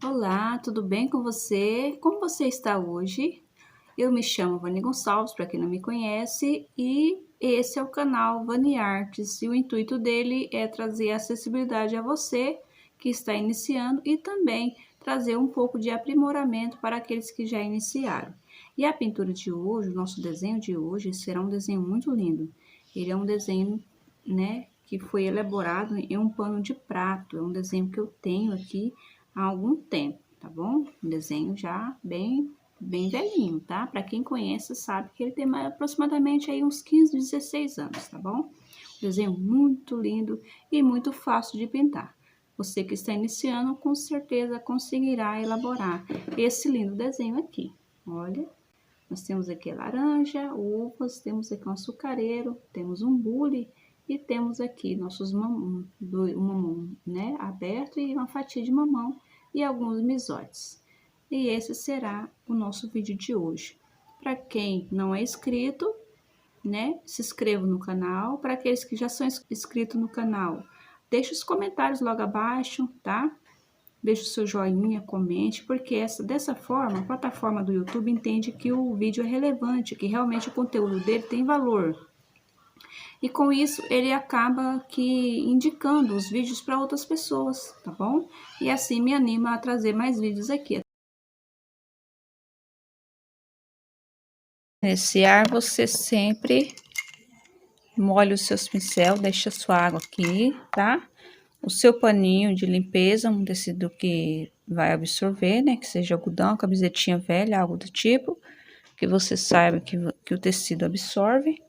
Olá, tudo bem com você? Como você está hoje? Eu me chamo Vani Gonçalves, para quem não me conhece, e esse é o canal Vani Artes, e o intuito dele é trazer acessibilidade a você que está iniciando e também trazer um pouco de aprimoramento para aqueles que já iniciaram. E a pintura de hoje, o nosso desenho de hoje, será um desenho muito lindo. Ele é um desenho, né, que foi elaborado em um pano de prato, é um desenho que eu tenho aqui há algum tempo, tá bom? Um desenho já bem velhinho, tá? Para quem conhece sabe que ele tem aproximadamente aí uns 15, 16 anos, tá bom? Desenho muito lindo e muito fácil de pintar. Você que está iniciando, com certeza conseguirá elaborar esse lindo desenho aqui. Olha, nós temos aqui laranja, uvas, temos aqui um açucareiro, temos um bule e temos aqui nossos mamão, um mamão, né, aberto e uma fatia de mamão e alguns misotes. E esse será o nosso vídeo de hoje. Para quem não é inscrito, né, se inscreva no canal. Para aqueles que já são inscritos no canal, deixe os comentários logo abaixo, tá? Deixe o seu joinha, comente, porque dessa forma, a plataforma do YouTube entende que o vídeo é relevante, que realmente o conteúdo dele tem valor. E com isso, ele acaba que indicando os vídeos para outras pessoas, tá bom? E assim me anima a trazer mais vídeos aqui. Iniciar, você sempre molha os seus pincel, deixa a sua água aqui, tá? O seu paninho de limpeza, um tecido que vai absorver, né? Que seja algodão, camisetinha velha, algo do tipo, que você saiba que o tecido absorve.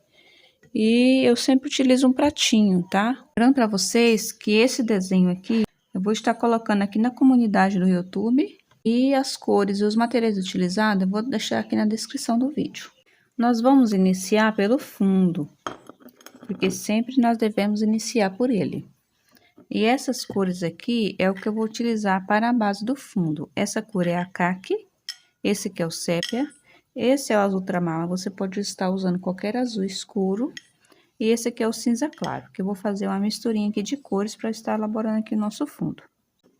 E eu sempre utilizo um pratinho, tá? Lembrando para vocês que esse desenho aqui, eu vou estar colocando aqui na comunidade do YouTube. E as cores e os materiais utilizados, eu vou deixar aqui na descrição do vídeo. Nós vamos iniciar pelo fundo, porque sempre nós devemos iniciar por ele. E essas cores aqui é o que eu vou utilizar para a base do fundo. Essa cor é a caqui, esse aqui é o sépia, esse é o azul ultramar, você pode estar usando qualquer azul escuro. E esse aqui é o cinza claro, que eu vou fazer uma misturinha aqui de cores para estar elaborando aqui o nosso fundo.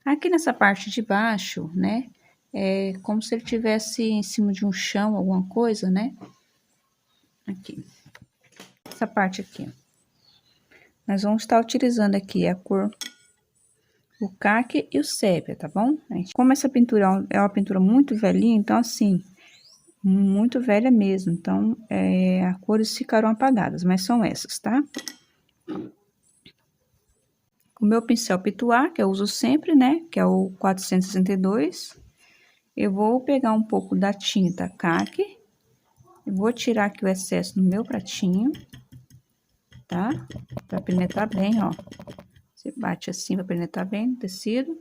Aqui nessa parte de baixo, né, é como se ele tivesse em cima de um chão, alguma coisa, né? Aqui. Essa parte aqui. Nós vamos estar utilizando aqui a cor, o caqui e o sépia, tá bom? Como essa pintura é uma pintura muito velhinha, então assim, muito velha mesmo. Então, as cores ficaram apagadas, mas são essas, tá? O meu pincel pituá, que eu uso sempre, né? Que é o 462. Eu vou pegar um pouco da tinta caqui. Eu vou tirar aqui o excesso no meu pratinho, tá? Pra penetrar bem, ó. Você bate assim pra penetrar bem no tecido.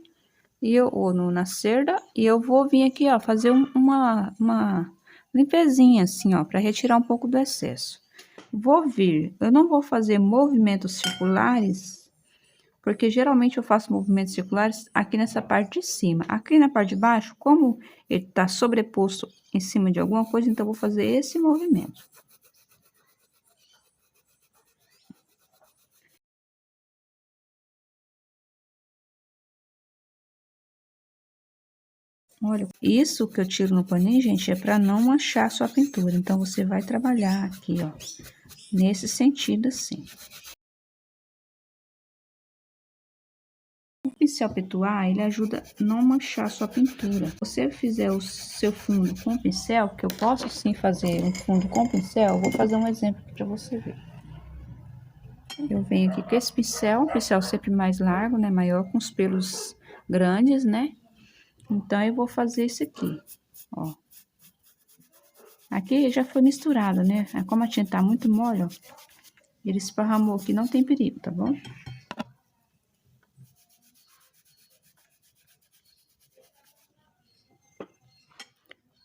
E ou na cerda. E eu vou vir aqui, ó, fazer uma limpezinha assim, ó, pra retirar um pouco do excesso. Vou vir, eu não vou fazer movimentos circulares, porque geralmente eu faço movimentos circulares aqui nessa parte de cima. Aqui na parte de baixo, como ele tá sobreposto em cima de alguma coisa, então eu vou fazer esse movimento. Olha, isso que eu tiro no paninho, gente, é para não manchar a sua pintura. Então, você vai trabalhar aqui, ó, nesse sentido assim. O pincel pituá, ele ajuda a não manchar a sua pintura. Se você fizer o seu fundo com pincel, que eu posso sim fazer um fundo com pincel, eu vou fazer um exemplo aqui para você ver. Eu venho aqui com esse pincel, um pincel sempre mais largo, né, maior, com os pelos grandes, né? Então, eu vou fazer isso aqui, ó. Aqui já foi misturado, né? Como a tinta tá muito mole, ó, ele esparramou aqui, não tem perigo, tá bom?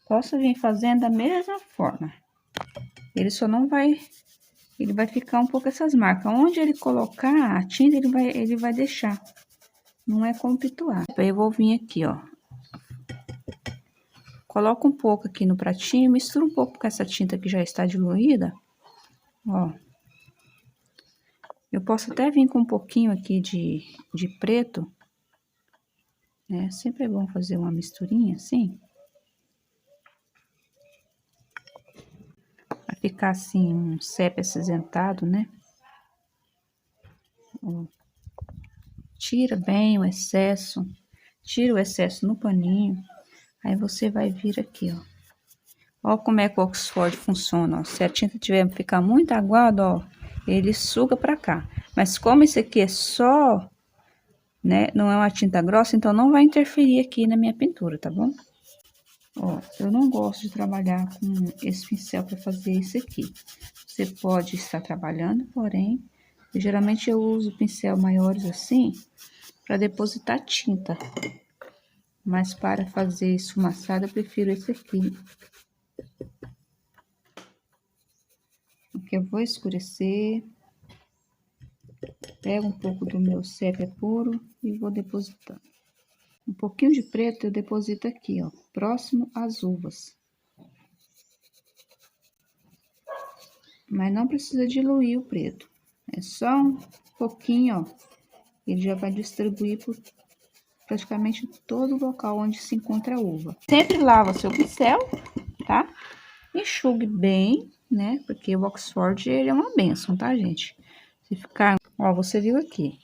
Posso vir fazendo da mesma forma. Ele só não vai... Ele vai ficar um pouco essas marcas. Onde ele colocar a tinta, ele vai deixar. Não é como pituar. Aí eu vou vir aqui, ó. Coloco um pouco aqui no pratinho, mistura um pouco com essa tinta que já está diluída. Ó. Eu posso até vir com um pouquinho aqui de preto. né? Sempre é bom fazer uma misturinha assim. Pra ficar assim, um sépia acinzentado, né? Ó, tira bem o excesso. Tira o excesso no paninho. Aí você vai vir aqui, ó. Ó como é que o Oxford funciona, ó. Se a tinta tiver ficar muito aguada, ó, ele suga pra cá. Mas como esse aqui é só, né, não é uma tinta grossa, então não vai interferir aqui na minha pintura, tá bom? Ó, eu não gosto de trabalhar com esse pincel para fazer isso aqui. Você pode estar trabalhando, porém, geralmente eu uso pincel maiores assim para depositar tinta. Mas para fazer esfumaçado, eu prefiro esse aqui. Aqui eu vou escurecer. Pego um pouco do meu sépia puro e vou depositando. Um pouquinho de preto eu deposito aqui, ó, próximo às uvas. Mas não precisa diluir o preto. É só um pouquinho, ó. Ele já vai distribuir por praticamente todo o local onde se encontra a uva. Sempre lava seu pincel, tá? Enxugue bem, né? Porque o Oxford, ele é uma benção, tá, gente? Se ficar... Ó, você viu aqui.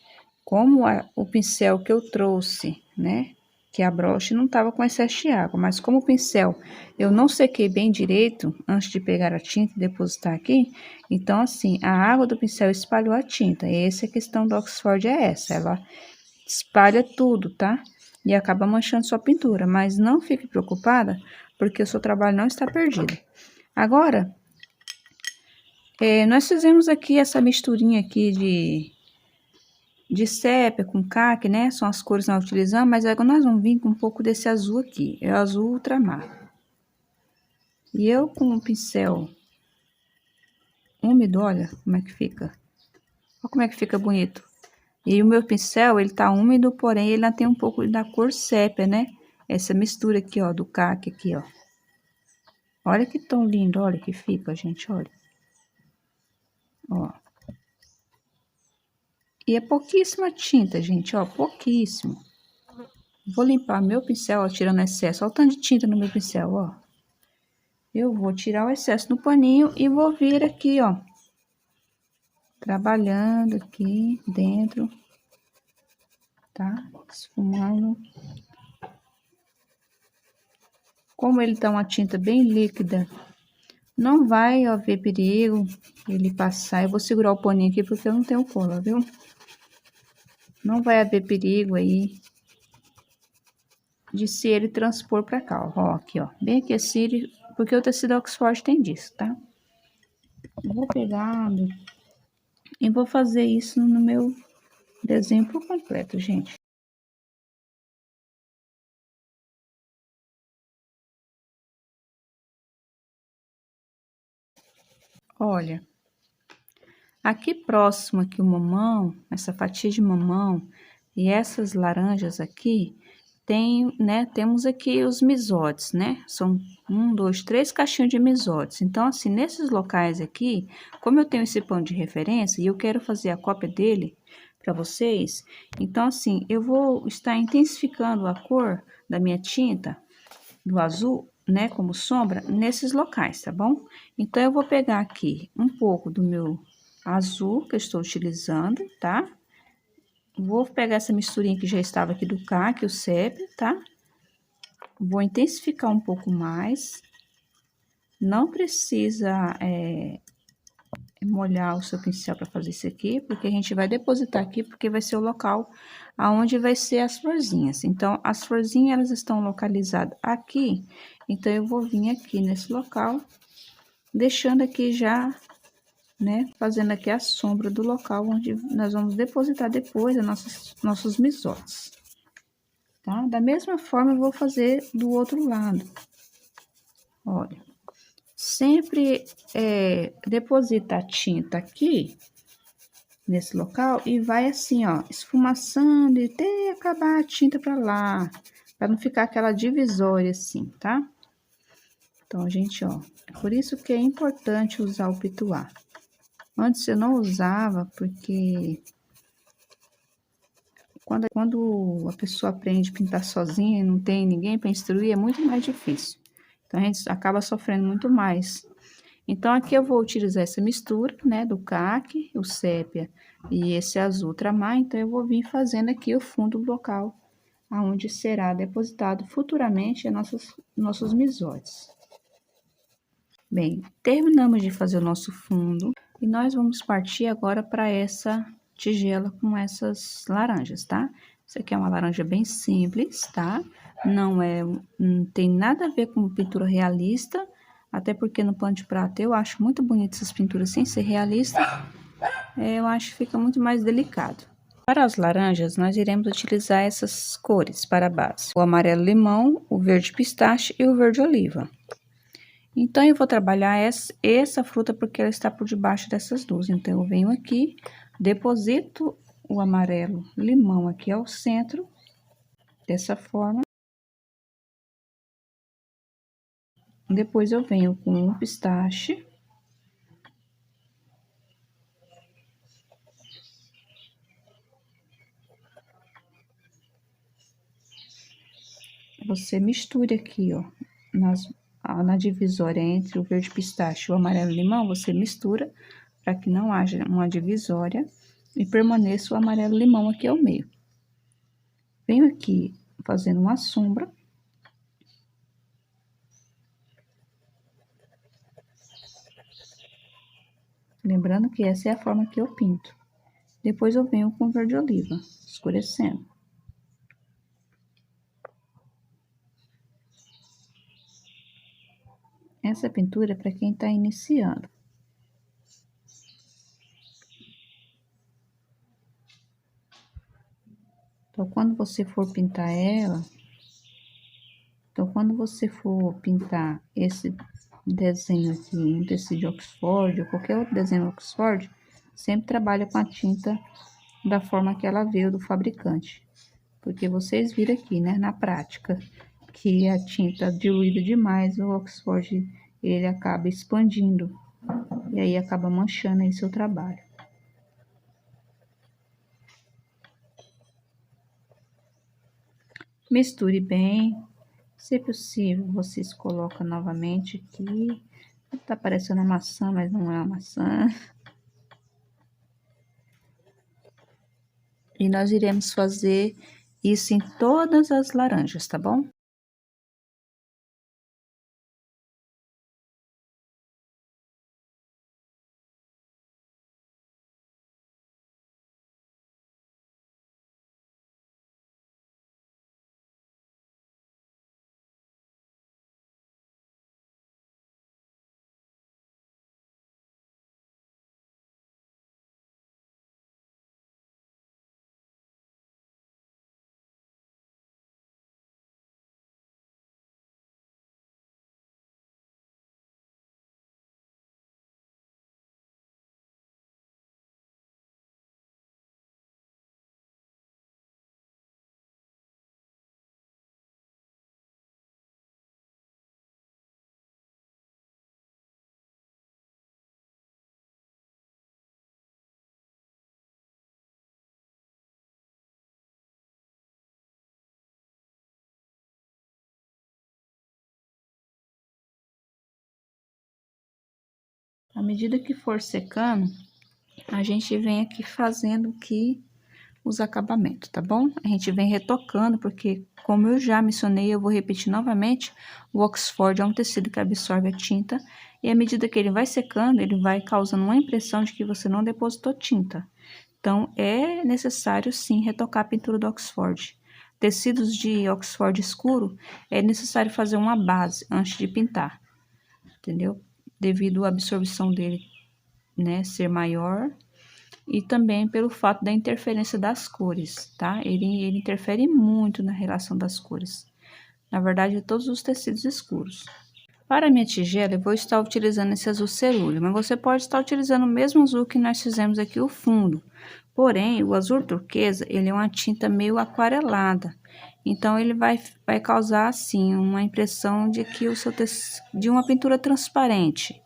Como o pincel que eu trouxe, né? Que a broche não tava com excesso de água. Mas como o pincel eu não sequei bem direito antes de pegar a tinta e depositar aqui. Então, assim, a água do pincel espalhou a tinta. E essa é a questão do Oxford, é essa. Ela espalha tudo, tá? E acaba manchando sua pintura. Mas não fique preocupada, porque o seu trabalho não está perdido. Agora, nós fizemos aqui essa misturinha aqui de sépia com caque, né? São as cores que nós utilizamos, mas agora nós vamos vir com um pouco desse azul aqui. É o azul ultramar. E eu com o pincel úmido, olha como é que fica. Olha como é que fica bonito. E o meu pincel, ele tá úmido, porém ele ainda tem um pouco da cor sépia, né? Essa mistura aqui, ó, do caque aqui, ó. Olha que tão lindo, olha que fica, gente, olha. Ó. E é pouquíssima tinta, gente, ó, pouquíssimo. Vou limpar meu pincel, ó, tirando excesso. Olha o tanto de tinta no meu pincel, ó. Eu vou tirar o excesso no paninho e vou vir aqui, ó. Trabalhando aqui dentro, tá? Esfumando. Como ele tá uma tinta bem líquida, não vai haver perigo ele passar. Eu vou segurar o paninho aqui porque eu não tenho cola, viu? Não vai haver perigo aí de se ele transpor pra cá, ó. Aqui, ó. Bem aquecido, porque o tecido Oxford tem disso, tá? Eu vou pegar e vou fazer isso no meu desenho por completo, gente. Olha, aqui próximo aqui o mamão, essa fatia de mamão e essas laranjas aqui, tem, né, temos aqui os misotes, né? São 1, 2, 3 caixinhos de misotes. Então, assim, nesses locais aqui, como eu tenho esse pão de referência e eu quero fazer a cópia dele para vocês, então, assim, eu vou estar intensificando a cor da minha tinta, do azul, né, como sombra, nesses locais, tá bom? Então, eu vou pegar aqui um pouco do meu azul que eu estou utilizando, tá? Vou pegar essa misturinha que já estava aqui do caque, o sépia, tá? Vou intensificar um pouco mais. Não precisa molhar o seu pincel para fazer isso aqui, porque a gente vai depositar aqui, porque vai ser o local aonde vai ser as florzinhas. Então, as florzinhas, elas estão localizadas aqui, então eu vou vir aqui nesse local, deixando aqui já, né, fazendo aqui a sombra do local onde nós vamos depositar depois os nossos misotes, tá? Da mesma forma, eu vou fazer do outro lado. Olha, sempre deposita a tinta aqui, nesse local, e vai assim, ó, esfumaçando e até acabar a tinta pra lá, pra não ficar aquela divisória assim, tá? Então, gente, ó, é por isso que é importante usar o pituá. Antes eu não usava, porque Quando a pessoa aprende a pintar sozinha e não tem ninguém para instruir, é muito mais difícil. Então, a gente acaba sofrendo muito mais. Então, aqui eu vou utilizar essa mistura, né, do caque, o sépia e esse azul ultramar. Então, eu vou vir fazendo aqui o fundo do local, aonde será depositado futuramente nossos misotes. Bem, terminamos de fazer o nosso fundo e nós vamos partir agora para essa tigela com essas laranjas, tá? Isso aqui é uma laranja bem simples, tá? Não tem nada a ver com pintura realista, até porque no pano de prata eu acho muito bonito essas pinturas sem ser realista. Eu acho que fica muito mais delicado. Para as laranjas, nós iremos utilizar essas cores para a base: o amarelo limão, o verde pistache e o verde oliva. Então, eu vou trabalhar essa fruta porque ela está por debaixo dessas duas. Então, eu venho aqui, deposito o amarelo limão aqui ao centro, dessa forma. Depois, eu venho com o pistache. Você misture aqui, ó, na divisória entre o verde pistache e o amarelo limão, você mistura para que não haja uma divisória e permaneça o amarelo limão aqui ao meio. Venho aqui fazendo uma sombra. Lembrando que essa é a forma que eu pinto. Depois eu venho com verde oliva, escurecendo. Essa pintura é para quem está iniciando. Então, quando você for pintar esse desenho aqui em tecido de Oxford ou qualquer outro desenho Oxford, sempre trabalha com a tinta da forma que ela veio do fabricante. Porque vocês viram aqui, né, na prática, que a tinta diluída demais, o Oxford, ele acaba expandindo. E aí acaba manchando aí seu trabalho. Misture bem. Se possível, vocês colocam novamente aqui. Tá parecendo uma maçã, mas não é uma maçã. E nós iremos fazer isso em todas as laranjas, tá bom? À medida que for secando, a gente vem aqui fazendo aqui os acabamentos, tá bom? A gente vem retocando, porque como eu já mencionei, eu vou repetir novamente, o Oxford é um tecido que absorve a tinta, e à medida que ele vai secando, ele vai causando uma impressão de que você não depositou tinta. Então, é necessário sim retocar a pintura do Oxford. Tecidos de Oxford escuro, é necessário fazer uma base antes de pintar, entendeu? Devido à absorção dele, né, ser maior, e também pelo fato da interferência das cores, tá? Ele interfere muito na relação das cores. Na verdade, todos os tecidos escuros. Para a minha tigela, eu vou estar utilizando esse azul cerúleo, mas você pode estar utilizando o mesmo azul que nós fizemos aqui, o fundo. Porém, o azul turquesa, ele é uma tinta meio aquarelada. Então, ele vai causar, assim, uma impressão de que de uma pintura transparente.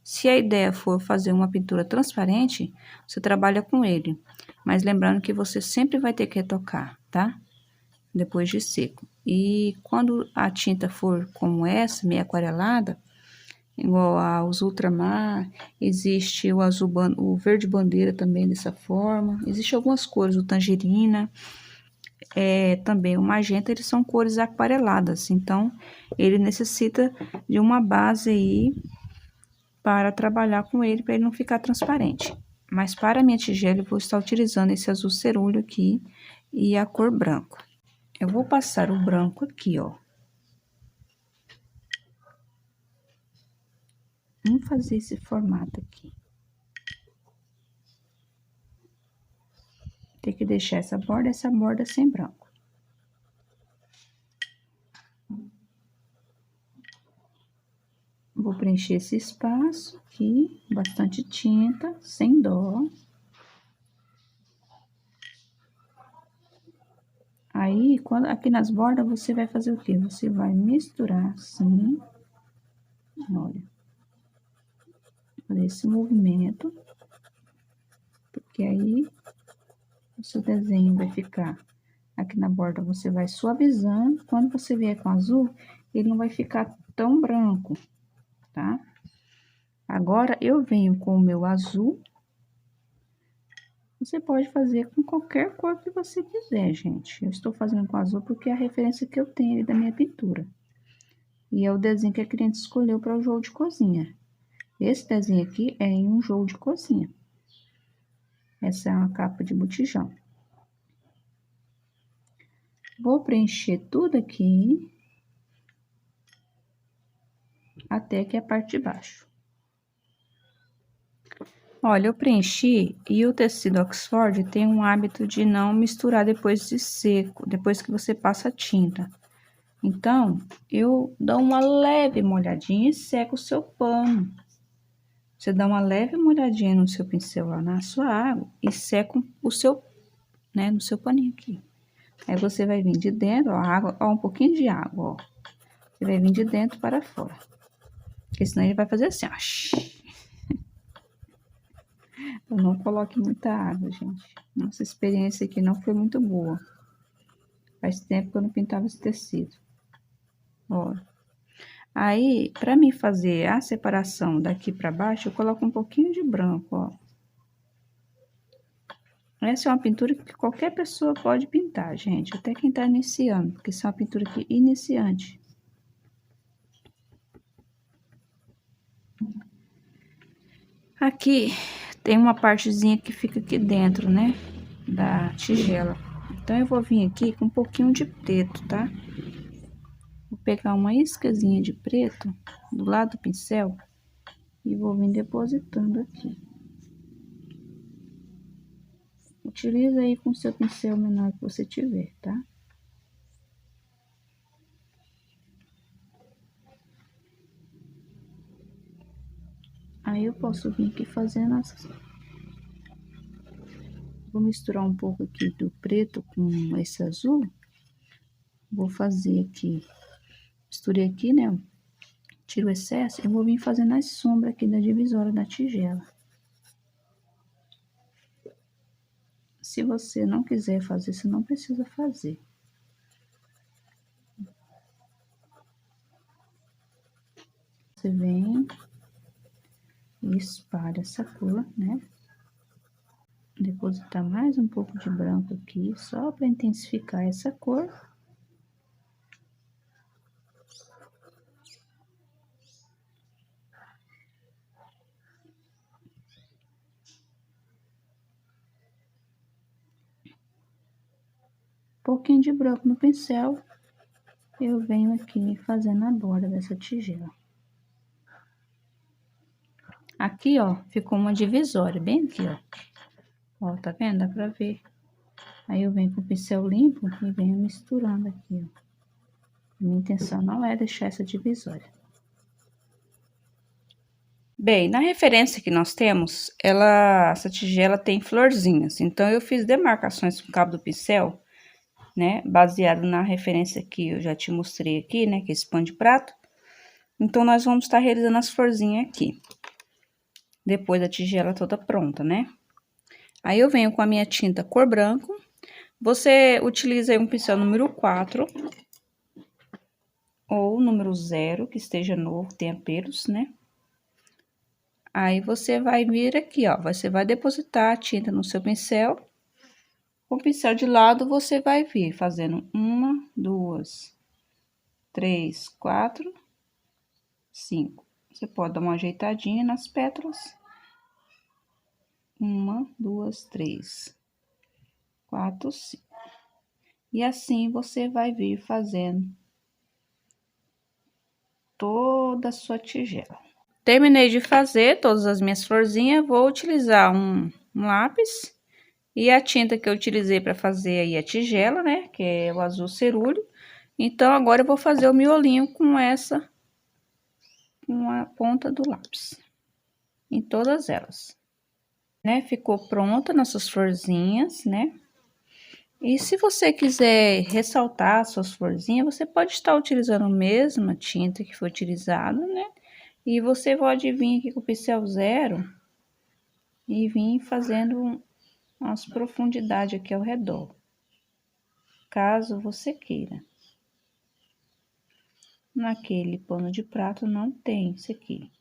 Se a ideia for fazer uma pintura transparente, você trabalha com ele. Mas lembrando que você sempre vai ter que retocar, tá? Depois de seco. E quando a tinta for como essa, meio aquarelada, igual aos ultramar, existe o azul, o verde bandeira também dessa forma. Existem algumas cores, o tangerina, também o magenta, eles são cores aquareladas. Então, ele necessita de uma base aí para trabalhar com ele, para ele não ficar transparente. Mas para a minha tigela, eu vou estar utilizando esse azul cerúleo aqui e a cor branco. Eu vou passar o branco aqui, ó. Vamos fazer esse formato aqui. Tem que deixar essa borda sem branco. Vou preencher esse espaço aqui, bastante tinta, sem dó. Aí, aqui nas bordas, você vai fazer o quê? Você vai misturar assim, olha. Fazer esse movimento, porque aí o seu desenho vai ficar aqui na borda, você vai suavizando. Quando você vier com azul, ele não vai ficar tão branco, tá? Agora, eu venho com o meu azul. Você pode fazer com qualquer cor que você quiser, gente. Eu estou fazendo com azul porque é a referência que eu tenho ali da minha pintura. E é o desenho que a cliente escolheu para o jogo de cozinha. Esse desenho aqui é em um jogo de cozinha. Essa é uma capa de botijão. Vou preencher tudo aqui, até aqui a parte de baixo. Olha, eu preenchi e o tecido Oxford tem um hábito de não misturar depois de seco, depois que você passa a tinta. Então, eu dou uma leve molhadinha e seco o seu pano. Você dá uma leve molhadinha no seu pincel lá na sua água e seca o seu, né, no seu paninho aqui. Aí você vai vir de dentro, ó, a água, ó, um pouquinho de água, ó. Você vai vir de dentro para fora. Porque senão ele vai fazer assim, ó. Eu não coloque muita água, gente. Nossa experiência aqui não foi muito boa. Faz tempo que eu não pintava esse tecido. Ó. Aí, para mim fazer a separação daqui para baixo, eu coloco um pouquinho de branco, ó. Essa é uma pintura que qualquer pessoa pode pintar, gente. Até quem tá iniciando, porque isso é uma pintura aqui iniciante. Aqui tem uma partezinha que fica aqui dentro, né? Da tigela. Então, eu vou vir aqui com um pouquinho de preto, tá? Vou pegar uma iscazinha de preto do lado do pincel e vou vir depositando aqui. Utiliza aí com o seu pincel menor que você tiver, tá? Aí eu posso vir aqui fazendo as... Vou misturar um pouco aqui do preto com esse azul. Vou fazer aqui, misturei aqui, né? Tiro o excesso e vou vir fazendo as sombras aqui da divisória da tigela. Se você não quiser fazer, você não precisa fazer. Você vem e espalha essa cor, né? Depositar mais um pouco de branco aqui, só para intensificar essa cor. Pouquinho de branco no pincel, eu venho aqui fazendo a borda dessa tigela. Aqui, ó, ficou uma divisória, bem aqui, ó. Ó, tá vendo? Dá pra ver. Aí eu venho com o pincel limpo e venho misturando aqui, ó. Minha intenção não é deixar essa divisória. Bem, na referência que nós temos, essa tigela tem florzinhas. Então, eu fiz demarcações com o cabo do pincel, né? Baseado na referência que eu já te mostrei aqui, né? Que é esse pano de prato. Então, nós vamos estar realizando as florzinhas aqui. depois da tigela toda pronta, né? Aí eu venho com a minha tinta cor branco. Você utiliza aí um pincel número 4 ou número 0, que esteja novo, tenha pelos, né? Aí você vai vir aqui, ó, você vai depositar a tinta no seu pincel. Com o pincel de lado, você vai vir fazendo 1, 2, 3, 4, 5. Você pode dar uma ajeitadinha nas pétalas. 1, 2, 3, 4, 5. E assim você vai vir fazendo toda a sua tigela. Terminei de fazer todas as minhas florzinhas, vou utilizar um lápis e a tinta que eu utilizei para fazer aí a tigela, né, que é o azul cerúleo. Então, agora eu vou fazer o miolinho com com a ponta do lápis, em todas elas. Né, ficou pronta nossas florzinhas, né? E se você quiser ressaltar suas florzinhas, você pode estar utilizando a mesma tinta que foi utilizada, né? E você pode vir aqui com o pincel 0 e vir fazendo umas profundidades aqui ao redor, caso você queira. Naquele pano de prato não tem isso aqui.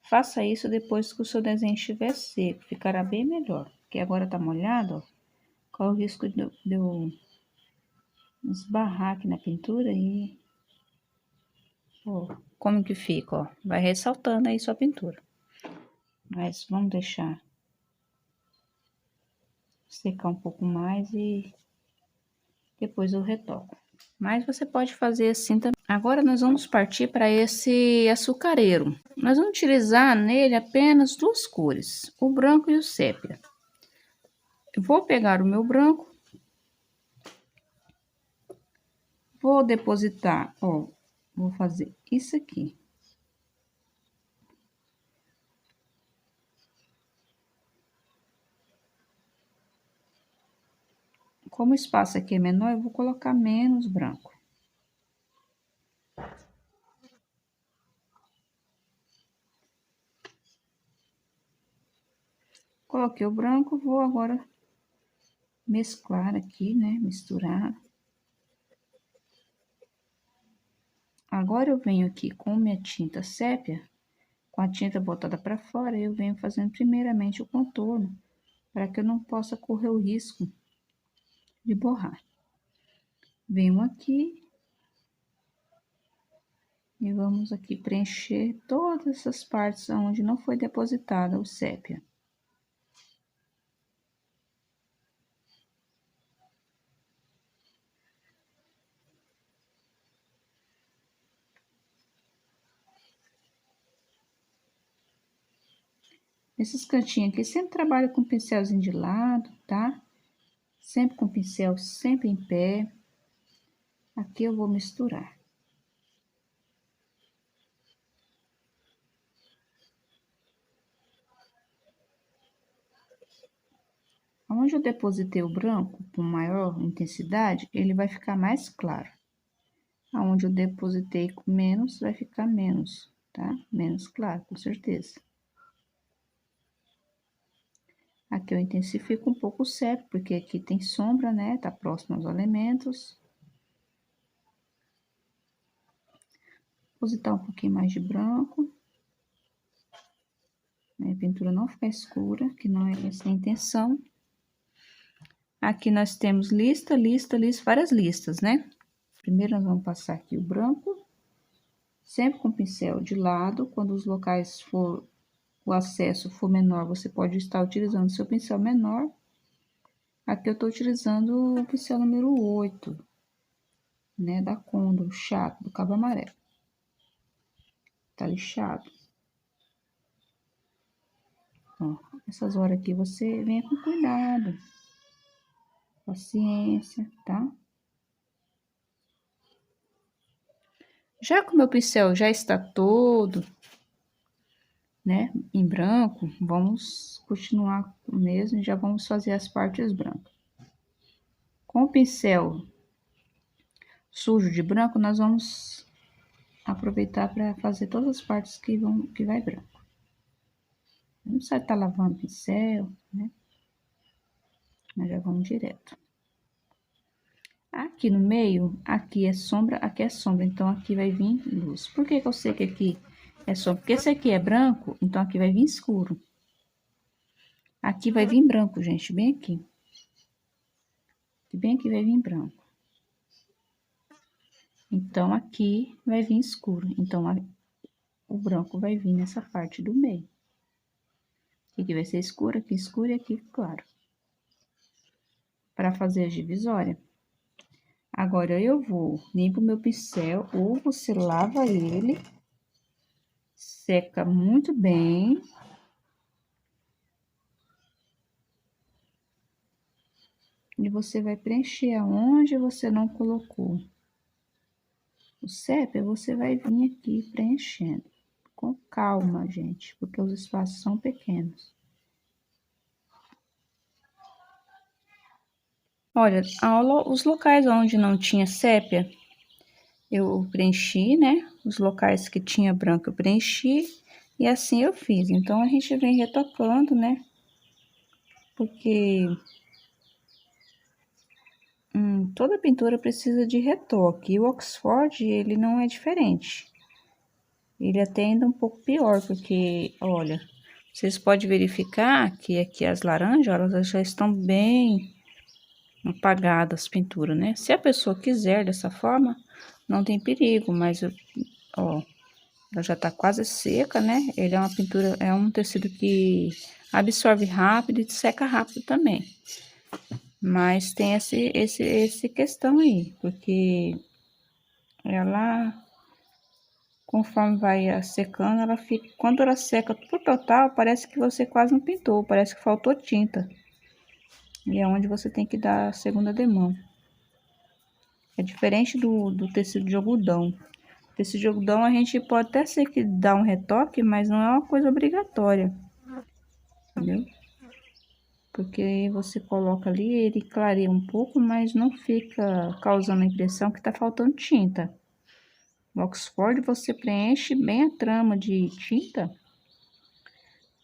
Faça isso depois que o seu desenho estiver seco, ficará bem melhor. Porque agora tá molhado, ó, corre o risco de eu esbarrar aqui na pintura e... Ó, como que fica, ó. Vai ressaltando aí sua pintura. Mas vamos deixar secar um pouco mais e depois eu retoco. Mas você pode fazer assim também. Agora nós vamos partir para esse açucareiro. Nós vamos utilizar nele apenas duas cores, o branco e o sépia. Eu vou pegar o meu branco, vou depositar, ó, vou fazer isso aqui. Como o espaço aqui é menor, eu vou colocar menos branco. Coloquei o branco, vou agora mesclar aqui, né? Misturar. Agora eu venho aqui com minha tinta sépia, com a tinta botada para fora, eu venho fazendo primeiramente o contorno, para que eu não possa correr o risco de borrar. Venho aqui e vamos aqui preencher todas essas partes onde não foi depositada o sépia. Esses cantinhos aqui, sempre trabalho com pincelzinho de lado, tá? Sempre com pincel, sempre em pé. Aqui eu vou misturar. Onde eu depositei o branco com maior intensidade, ele vai ficar mais claro. Aonde eu depositei com menos, vai ficar menos, tá? Menos claro, com certeza. Aqui eu intensifico um pouco o sépia, porque aqui tem sombra, né? Tá próximo aos elementos. Depositar um pouquinho mais de branco. A pintura não ficar escura, que não é essa a intenção. Aqui nós temos lista, várias listas, né? Primeiro nós vamos passar aqui o branco, sempre com pincel de lado. Quando os locais for, o acesso for menor, você pode estar utilizando seu pincel menor. Aqui eu tô utilizando o pincel número 8, né? Da Condor, chato, do cabo amarelo. Tá lixado. Ó, essas horas aqui você venha com cuidado. Paciência, tá? Já que o meu pincel já está todo, né, em branco, vamos continuar mesmo e já vamos fazer as partes brancas. Com o pincel sujo de branco, nós vamos aproveitar para fazer todas as partes que vai branco. Não precisa estar lavando o pincel, né? Nós já vamos direto. Aqui no meio, aqui é sombra, então aqui vai vir luz. Por que que eu sei que aqui é sombra? Porque esse aqui é branco, então aqui vai vir escuro. Aqui vai vir branco, gente, bem aqui. Bem aqui vai vir branco. Então, aqui vai vir escuro. Então, o branco vai vir nessa parte do meio. Aqui vai ser escuro e aqui claro. Para fazer a divisória. Agora, eu vou, limpo meu pincel, ou você lava ele, seca muito bem. E você vai preencher aonde você não colocou. O sépia, você vai vir aqui preenchendo. Com calma, gente, porque os espaços são pequenos. Olha, os locais onde não tinha sépia, eu preenchi, né? Os locais que tinha branco eu preenchi. E assim eu fiz. Então, a gente vem retocando, né? Porque toda pintura precisa de retoque. E o Oxford, ele não é diferente. Ele até ainda um pouco pior, porque, olha, vocês podem verificar que aqui as laranjas, elas já estão bem apagadas, as pinturas, né? Se a pessoa quiser dessa forma, não tem perigo, mas, ó, ela já tá quase seca, né? Ele é uma pintura, é um tecido que absorve rápido e seca rápido também. Mas tem esse questão aí, porque ela, conforme vai secando, ela fica, quando ela seca por total, parece que você quase não pintou, parece que faltou tinta. E é onde você tem que dar a segunda demão. É diferente do tecido de algodão. O tecido de algodão a gente pode até ser que dá um retoque, mas não é uma coisa obrigatória. Entendeu? Porque você coloca ali, ele clareia um pouco, mas não fica causando a impressão que tá faltando tinta. No Oxford você preenche bem a trama de tinta,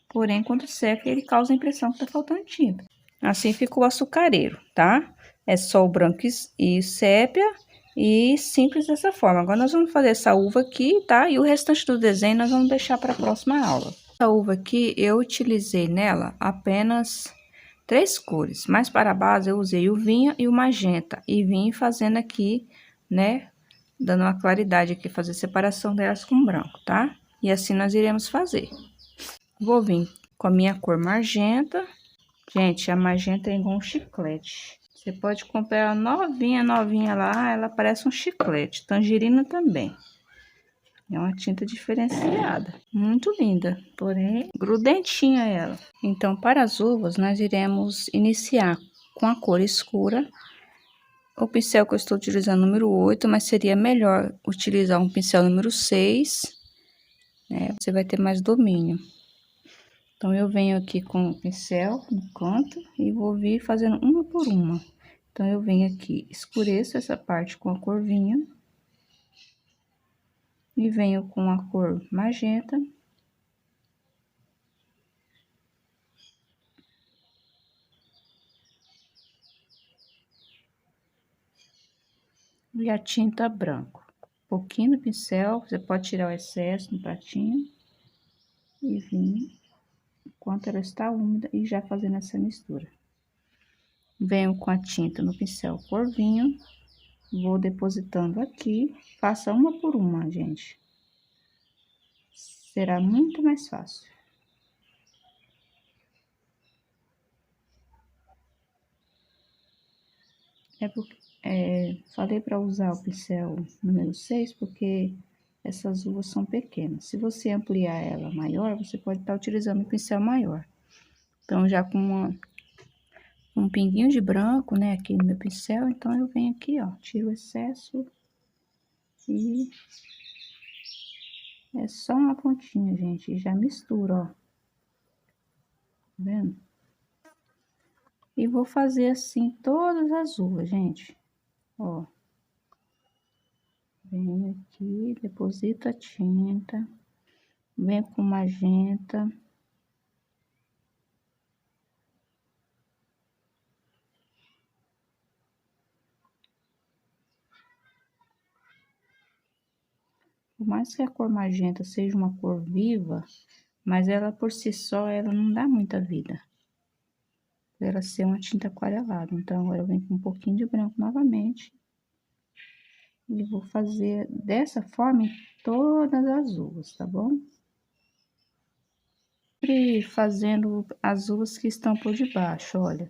porém quando seca ele causa a impressão que tá faltando tinta. Assim ficou o açucareiro, tá? É só o branco e sépia e simples dessa forma. Agora nós vamos fazer essa uva aqui, tá? E o restante do desenho nós vamos deixar para a próxima aula. Essa uva aqui eu utilizei nela apenas 3 cores, mas para a base eu usei o vinho e o magenta e vim fazendo aqui, né, dando uma claridade aqui, fazer separação delas com branco, tá? E assim nós iremos fazer. Vou vir com a minha cor magenta. Gente, a magenta é igual um chiclete. Você pode comprar ela novinha lá, ela parece um chiclete. Tangerina também. É uma tinta diferenciada, muito linda, porém grudentinha ela. Então, para as uvas, nós iremos iniciar com a cor escura. O pincel que eu estou utilizando número 8, mas seria melhor utilizar um pincel número 6, né? Você vai ter mais domínio. Então, eu venho aqui com o pincel no canto e vou vir fazendo uma por uma. Então, eu venho aqui, escureço essa parte com a cor vinho. E venho com a cor magenta. E a tinta branca. Um pouquinho no pincel, você pode tirar o excesso no pratinho. E vir enquanto ela está úmida e já fazendo essa mistura. Venho com a tinta no pincel cor vinho. Vou depositando aqui. Faça uma por uma, gente. Será muito mais fácil. Falei para usar o pincel número 6 porque essas uvas são pequenas. Se você ampliar ela maior, você pode estar utilizando um pincel maior. Então, já com um pinguinho de branco, né, aqui no meu pincel, então eu venho aqui, ó, tiro o excesso e é só uma pontinha, gente, e já misturo, ó. Tá vendo? E vou fazer assim todas as uvas, gente, ó. Venho aqui, deposito a tinta, venho com magenta. Por mais que a cor magenta seja uma cor viva, mas ela por si só, ela não dá muita vida. Por ela ser uma tinta aquarelada. Então, agora eu venho com um pouquinho de branco novamente. E vou fazer dessa forma em todas as uvas, tá bom? Sempre fazendo as uvas que estão por debaixo, olha.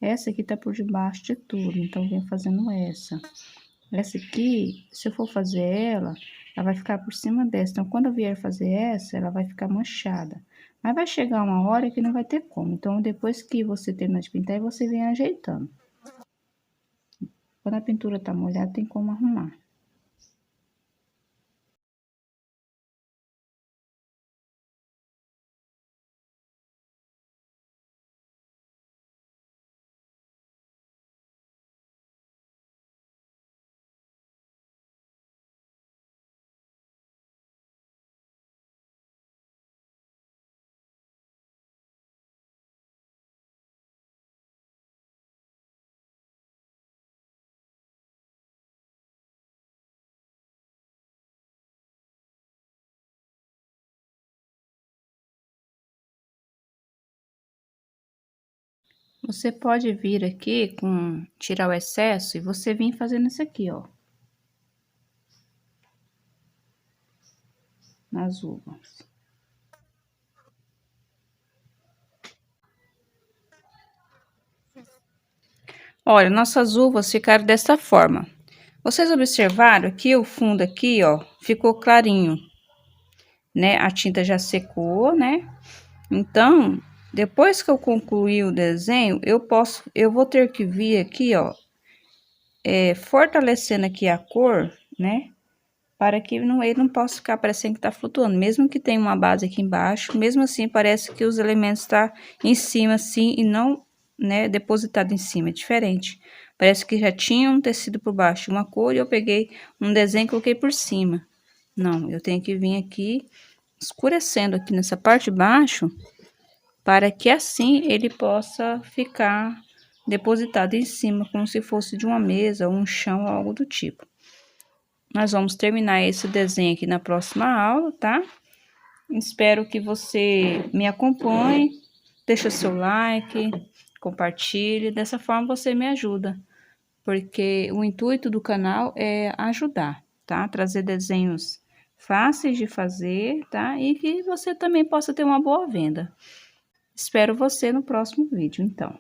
Essa aqui tá por debaixo de tudo, então venho fazendo essa. Essa aqui, se eu for fazer ela vai ficar por cima dessa. Então, quando eu vier fazer essa, ela vai ficar manchada. Mas vai chegar uma hora que não vai ter como. Então, depois que você terminar de pintar, você vem ajeitando. Quando a pintura tá molhada, tem como arrumar. Você pode vir aqui com tirar o excesso e você vir fazendo isso aqui, ó. Nas uvas. Olha, nossas uvas ficaram dessa forma. Vocês observaram que o fundo aqui, ó, ficou clarinho, né? A tinta já secou, né? Então, depois que eu concluir o desenho, eu vou ter que vir aqui, ó, fortalecendo aqui a cor, né? Para que ele não possa ficar parecendo que tá flutuando. Mesmo que tenha uma base aqui embaixo, mesmo assim parece que os elementos tá em cima assim e não, né, depositado em cima, é diferente. Parece que já tinha um tecido por baixo, uma cor, e eu peguei um desenho e coloquei por cima. Não, eu tenho que vir aqui escurecendo aqui nessa parte de baixo, para que assim ele possa ficar depositado em cima, como se fosse de uma mesa, um chão, algo do tipo. Nós vamos terminar esse desenho aqui na próxima aula, tá? Espero que você me acompanhe, deixa seu like, compartilhe, dessa forma você me ajuda, porque o intuito do canal é ajudar, tá? Trazer desenhos fáceis de fazer, tá? E que você também possa ter uma boa venda. Espero você no próximo vídeo, então.